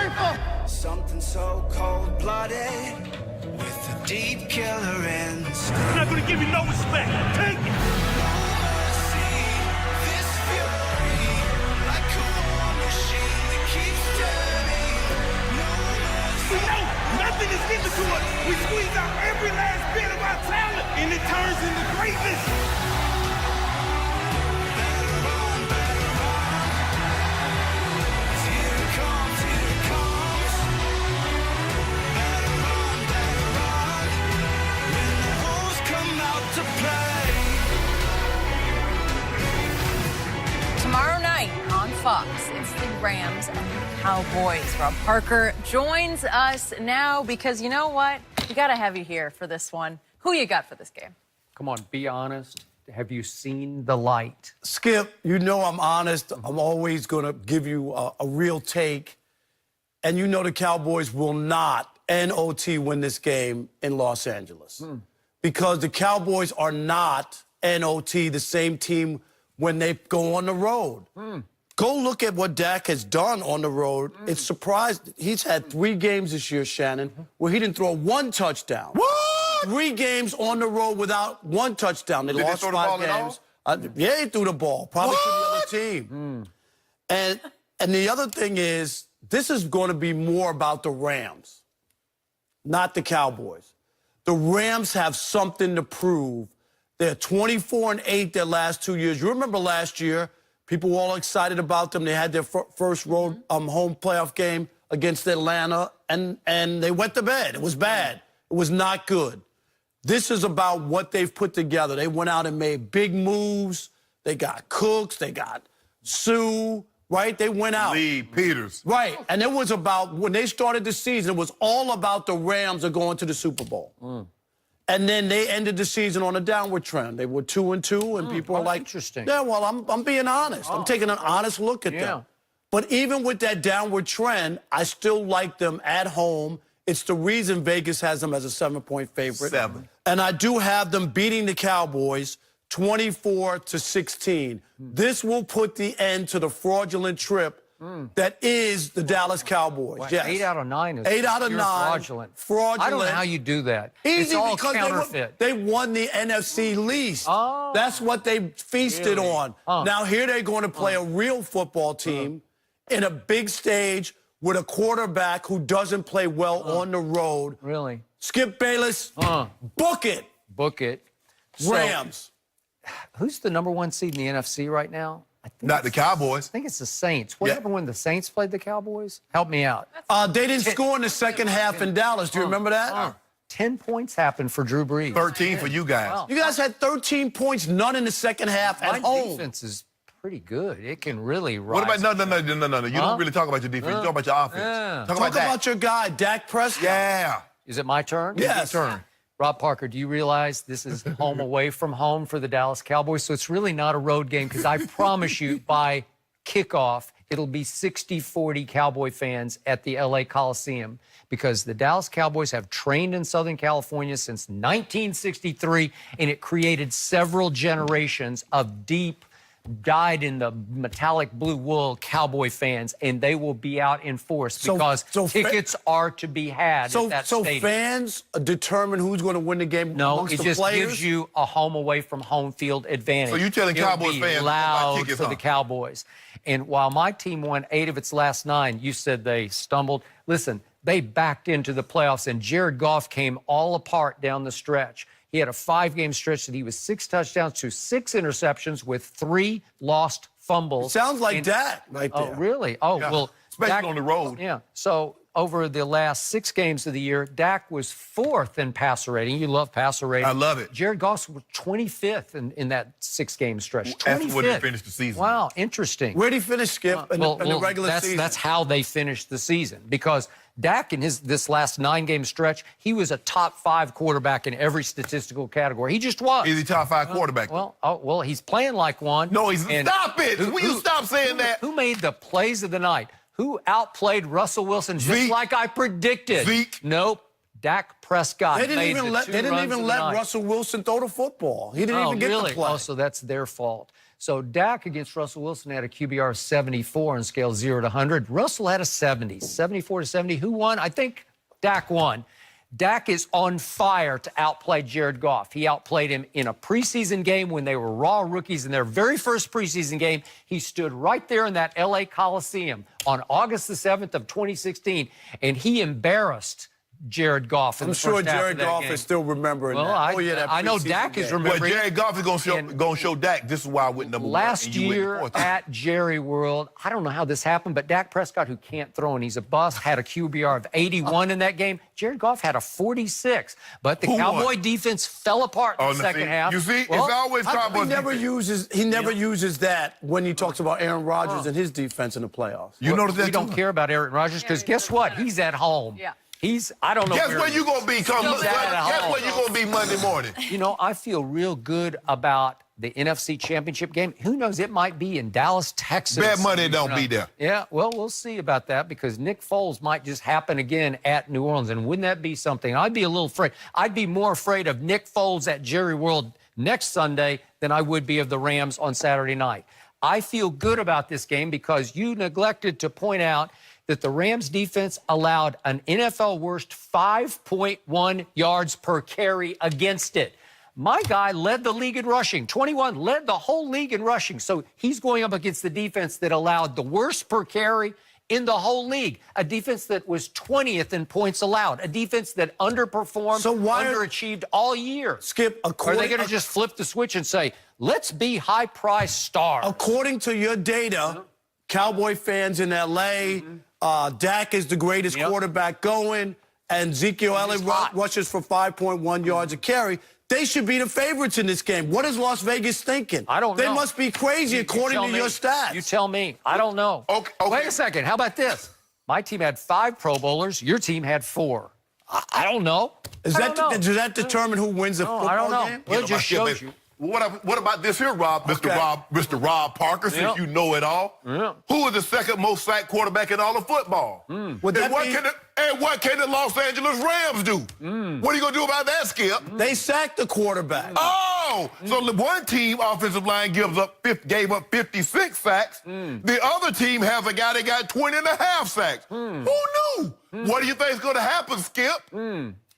purple. Something so cold-blooded with a deep killer instinct. I'm not gonna give you no respect. Take it. We know nothing is given to us. We squeeze out every last bit of our talent, and it turns into greatness. Tomorrow night on Fox, it's the Rams and the Cowboys. Rob Parker joins us now because you know what? We got to have you here for this one. Who you got for this game? Come on, be honest. Have you seen the light? Skip, you know I'm honest. I'm always going to give you a real take. And you know the Cowboys will not, NOT, win this game in Los Angeles. Because the Cowboys are not, NOT, the same team when they go on the road. Go look at what Dak has done on the road. It's surprised. He's had 3 games this year, Shannon, where he didn't throw 1 touchdown. What? 3 games on the road without 1 touchdown. They lost throw the 5 ball at games. Yeah, he threw the ball, probably to the other team. And the other thing is, this is going to be more about the Rams, not the Cowboys. The Rams have something to prove. They're 24-8 their last 2 years. You remember last year, people were all excited about them. They had their first road home playoff game against Atlanta, and they went to bed. It was bad. It was not good. This is about what they've put together. They went out and made big moves. They got Cooks. They got Sue, right? They went out. Lee Peters. Right. And it was about, when they started the season, it was all about the Rams are going to the Super Bowl. And then they ended the season on a downward trend. They were 2-2, and people are like, interesting. Yeah, well, I'm being honest. I'm taking an honest look at them. But even with that downward trend, I still like them at home. It's the reason Vegas has them as a 7-point favorite. 7. And I do have them beating the Cowboys 24-16. This will put the end to the fraudulent trip that is the Dallas Cowboys. Wow, Yes. 8 out of 9 is 8 out of pure 9. fraudulent. Fraudulent. I don't know how you do that. Easy, it's all because counterfeit. they won the NFC least. Oh. That's what they feasted Really? on. Now here they're going to play a real football team in a big stage with a quarterback who doesn't play well on the road. Really? Skip Bayless, book it. Book it. So, Rams. who's the #1 seed in the NFC right now? I think Not the Cowboys. I think it's the Saints. What happened when the Saints played the Cowboys? Help me out. They didn't score in the second half in Dallas. Do you remember that? 10 points happened for Drew Brees. 13 for you guys. Wow. You guys had 13 points, none in the second half My at home. defense is pretty good. It can really rise. What about no? You don't really talk about your defense. You talk about your offense. Yeah. Talk Talk about about your guy, Dak Prescott. Yeah. Is it my turn? Yes. Your turn. Rob Parker, do you realize this is home away from home for the Dallas Cowboys? So it's really not a road game because I promise you by kickoff, it'll be 60-40 Cowboy fans at the LA Coliseum because the Dallas Cowboys have trained in Southern California since 1963, and it created several generations of deep, dyed-in-the-metallic blue wool Cowboy fans, and they will be out in force because tickets are to be had at that stadium. So fans determine who's going to win the game No, amongst it the just players? gives you a home away from home field advantage. So you telling It'll Cowboys be fans to buy loud tickets, for huh? the Cowboys. And while my team won 8 of its last 9, you said they stumbled. Listen, they backed into the playoffs, and Jared Goff came all apart down the stretch. He had a 5-game stretch that he was 6 touchdowns to 6 interceptions with 3 lost fumbles. Sounds like Dak right there. Oh, really? Oh, Yeah. well. Especially Dak, on the road. Yeah. So over the last 6 games of the year, Dak was 4th in passer rating. You love passer rating. I love it. Jared Goff was 25th in that 6-game stretch. After 25th. when they finished the season. Wow, interesting. Where'd he finish, Skip, in the regular season? That's how they finished the season because Dak in this last 9-game stretch, he was a top 5 quarterback in every statistical category. He just was. He's the top 5 quarterback. Well, he's playing like one. No, he's stop it. Will you stop saying that? Who made the plays of the night? Who outplayed Russell Wilson just Zeke. like I predicted? Zeke. Nope. Dak Prescott They didn't made even the let, two they didn't runs even of the let night. Russell Wilson throw the football. He didn't even get really? to play. Oh, so that's their fault. So Dak against Russell Wilson had a QBR of 74 on scale 0 to 100. Russell had a 70, 74 to 70. Who won? I think Dak won. Dak is on fire to outplay Jared Goff. He outplayed him in a preseason game when they were raw rookies in their very first preseason game. He stood right there in that L.A. Coliseum on August the 7th of 2016, and he embarrassed Jared Goff in I'm the sure first half Jared of that Goff game. is still remembering Well, that. That I know preseason Dak is game. Well, remembering. Jerry Goff is gonna show Dak. This is why I went number Last one. and you went year fourth. at Jerry World, I don't know how this happened, but Dak Prescott, who can't throw and he's a bust, had a QBR of 81 in that game. Jared Goff had a 46, but the Who Cowboy won? defense fell apart in the second half. You see, Well, it's always How come Cowboys. he never uses that when he talks about Aaron Rodgers and his defense in the playoffs. You notice that we don't too? care about Aaron Rodgers because he guess doesn't what? matter. He's at home. Yeah. I don't know. Guess where you gonna be? He's at Guess home. where you gonna be Monday morning? You know, I feel real good about the NFC Championship game. Who knows? It might be in Dallas, Texas. Bet money it don't be there. Yeah, well, we'll see about that because Nick Foles might just happen again at New Orleans. And wouldn't that be something? I'd be a little afraid. I'd be more afraid of Nick Foles at Jerry World next Sunday than I would be of the Rams on Saturday night. I feel good about this game because you neglected to point out that the Rams defense allowed an NFL worst 5.1 yards per carry against it. My guy led the league in rushing. 21 led the whole league in rushing. So he's going up against the defense that allowed the worst per carry in the whole league. A defense that was 20th in points allowed. A defense that underperformed, So why are- underachieved all year. Skip, Are they going to just flip the switch and say, let's be high-priced stars? according to your data, Cowboy fans in L.A., Dak is the greatest Yep. quarterback going, and Ezekiel Elliott hot. rushes for 5.1 yards a carry. They should be the favorites in this game. What is Las Vegas thinking? I don't know. They must be crazy according tell to me. your stats. You tell me. I don't know. Okay. Wait a second. How about this? My team had 5 Pro Bowlers. Your team had 4. I don't know. Does that determine who wins a football I don't know. game? Well, it You know, just my shows shit, you. What about this here, Rob? Mr. Rob Parker, since Yep. you know it all. Yeah. Who is the second most sacked quarterback in all of football? Would And that what, be- can the Los Angeles Rams do? What are you gonna do about that, Skip? They sacked the quarterback. Oh, so the one team offensive line gave up 56 sacks. The other team has a guy that got 20 and a half sacks. Who knew? What do you think is going to happen, Skip?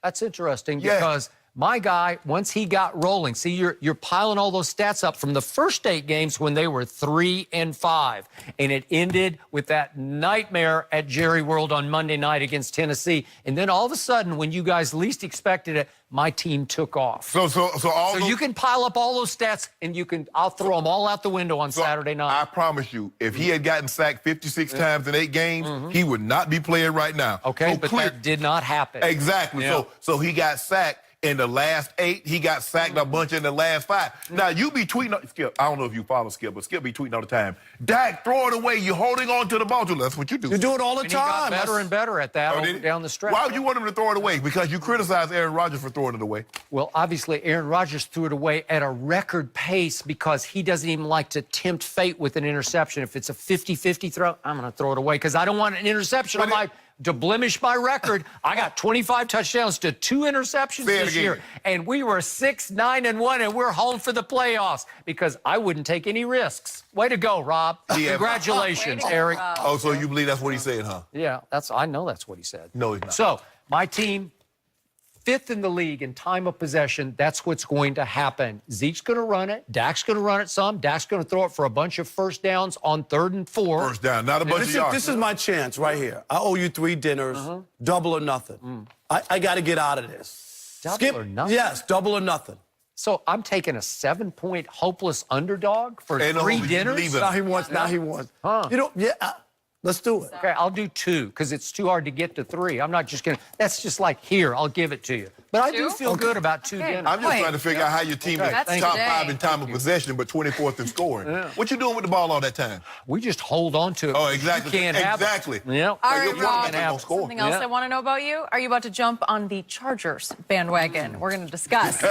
That's interesting Yeah. because my guy, once he got rolling, see, you're piling all those stats up from the first 8 games when they were 3 and 5, and it ended with that nightmare at Jerry World on Monday night against Tennessee. And then all of a sudden, when you guys least expected it, my team took off. So So you can pile up all those stats, and I'll throw them all out the window on Saturday night. I promise you, if he had gotten sacked 56 times in 8 games, he would not be playing right now. Okay, So but clear- that did not happen. Exactly. Yeah. So he got sacked in the last 8. He got sacked a bunch in the last 5. Now, you be tweeting, Skip, I don't know if you follow Skip, but Skip be tweeting all the time. Dak, throw it away. You're holding on to the ball. That's what you do. You do it all the And he got time. better and better at that Oh, over did he? down the stretch. Why would you want him to throw it away? Because you criticize Aaron Rodgers for throwing it away. Well, obviously, Aaron Rodgers threw it away at a record pace because he doesn't even like to tempt fate with an interception. If it's a 50-50 throw, I'm going to throw it away because I don't want an interception to blemish my record. I got 25 touchdowns to 2 interceptions Say it this again. year, and we were 6-9-1, and we're home for the playoffs because I wouldn't take any risks. Way to go, Rob. Yeah. Congratulations, Way to go, Eric. Rob. Oh, so you believe that's what he said, huh? Yeah, I know that's what he said. No, he's not. So, my team, 5th in the league in time of possession. That's what's going to happen. Zeke's going to run it. Dak's going to run it some. Dak's going to throw it for a bunch of first downs on 3rd and 4. First down, not a bunch of yards. This is my chance right here. I owe you 3 dinners, double or nothing. I got to get out of this. Double or nothing? Yes, double or nothing. So, I'm taking a 7-point hopeless underdog for Ain't no 3 hope you dinners? leave it. Now he wants. Now he wants. Huh. You know, let's do it. Okay, I'll do 2 because it's too hard to get to 3. I'm not just going to. That's just like, here, I'll give it to you. But I do 2? feel good about 2 Okay. dinners. I'm just Wait. trying to figure out how your team is That's top today. 5 in time of possession, but 24th in scoring. What you doing with the ball all that time? We just hold on to it. Oh, exactly. You can't have Exactly. it. Yeah. All So right, your quarterback Rob. ain't gonna score. Something else Yeah. I want to know about you. Are you about to jump on the Chargers bandwagon? We're going to discuss.